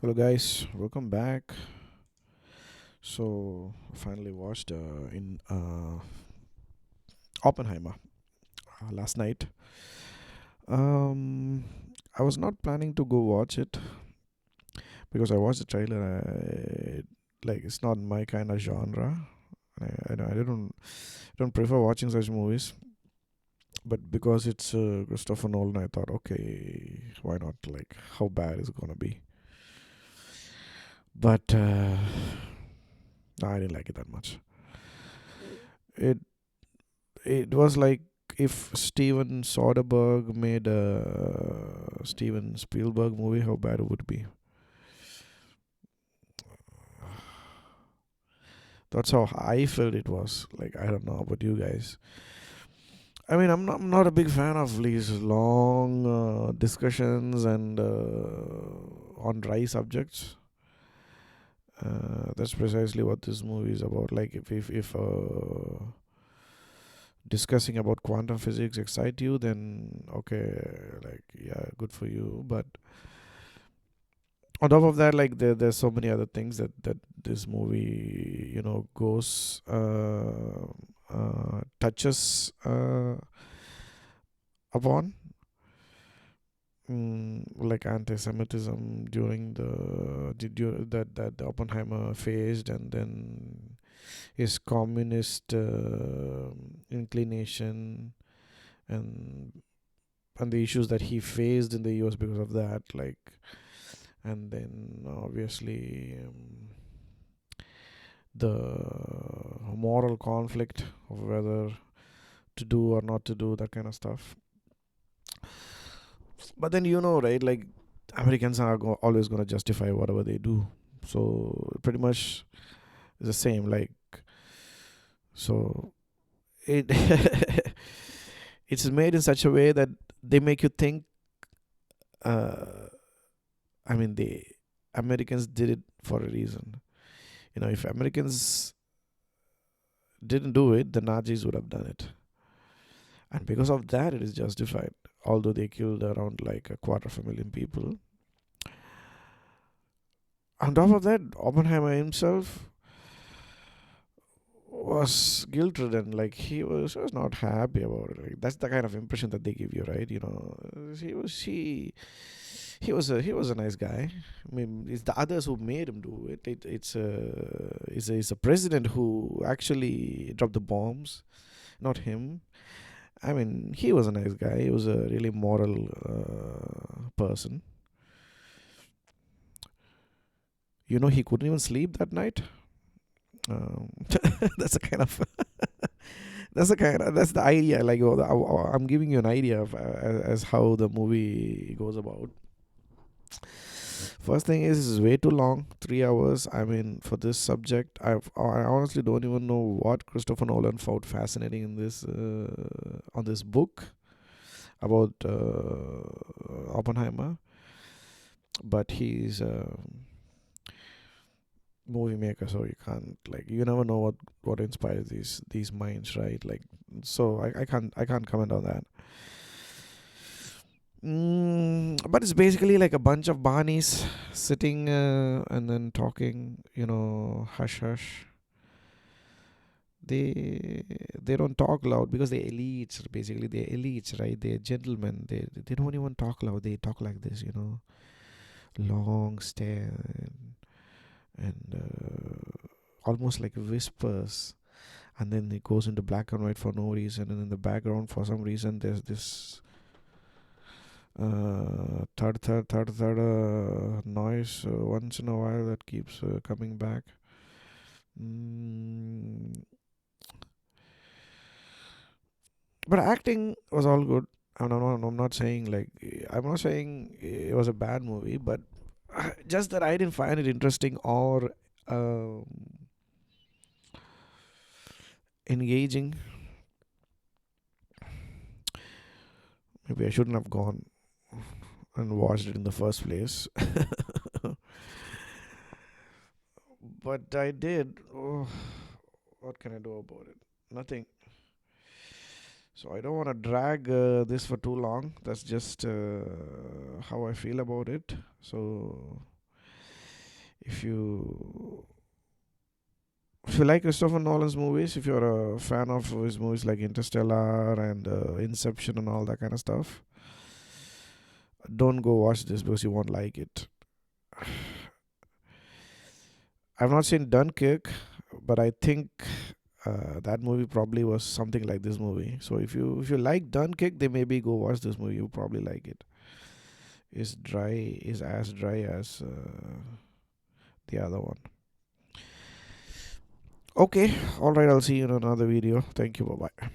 Hello, guys. Welcome back. So, I finally watched in Oppenheimer last night. Um, I was not planning to go watch it because I watched the trailer. Like it's not my kind of genre. I don't prefer watching such movies. But because it's Christopher Nolan, I thought, okay, why not? Like, how bad is it gonna be? But I didn't like it that much. It it was like if Steven Soderbergh made a Steven Spielberg movie, how bad it would be. That's how I felt it was. Like I don't know about you guys. I mean, I'm not a big fan of these long discussions and on dry subjects. That's precisely what this movie is about. Like if discussing about quantum physics excite you, then okay, like yeah, good for you. But on top of that, like there's so many other things that this movie goes touches upon, like anti-Semitism during that the Oppenheimer faced, and then his communist inclination, and and the issues that he faced in the US because of that, like, and then obviously the moral conflict of whether to do or not to do that kind of stuff. But then right, like Americans are always going to justify whatever they do, so pretty much it's the same. Like, so it it's made in such a way that they make you think. uh, I mean, the Americans did it for a reason. If Americans didn't do it, the Nazis would have done it. And because of that, it is justified. Although they killed around like a quarter of a million people. On top of that, Oppenheimer himself was guilt ridden. Like he was not happy about it. Like, that's the kind of impression that they give you, right? He was a nice guy. I mean, it's the others who made him do it. It's a president who actually dropped the bombs, not him. I mean, he was a nice guy. He was a really moral person. He couldn't even sleep that night. That's the kind of that's the idea. Like, I'm giving you an idea of as how the movie goes about. First thing is, it's way too long, 3 hours. I mean, for this subject, I honestly don't even know what Christopher Nolan found fascinating in this on this book about Oppenheimer. But he's a movie maker, so you never know what inspires these minds, right? Like, so I can't comment on that. But it's basically like a bunch of Barneys sitting and then talking, hush hush. They don't talk loud because they're elites. Basically, they're elites, right? They're gentlemen. They don't even talk loud. They talk like this, long stare, and almost like whispers. And then it goes into black and white for no reason, and in the background, for some reason, there's this third noise once in a while that keeps coming back. mm, but acting was all good. I'm not saying, like, I'm not saying it was a bad movie, but just that I didn't find it interesting or engaging. Maybe I shouldn't have gone and watched it in the first place. But I did. Oh, what can I do about it? Nothing. So I don't want to drag this for too long. That's just how I feel about it. So If you like Christopher Nolan's movies, if you're a fan of his movies like Interstellar and Inception and all that kind of stuff, don't go watch this because you won't like it. I've not seen Dunkirk, but I think that movie probably was something like this movie. So if you like Dunkirk, then maybe go watch this movie. You probably like it. Is as dry as the other one. Okay, all right. I'll see you in another video. Thank you. Bye bye.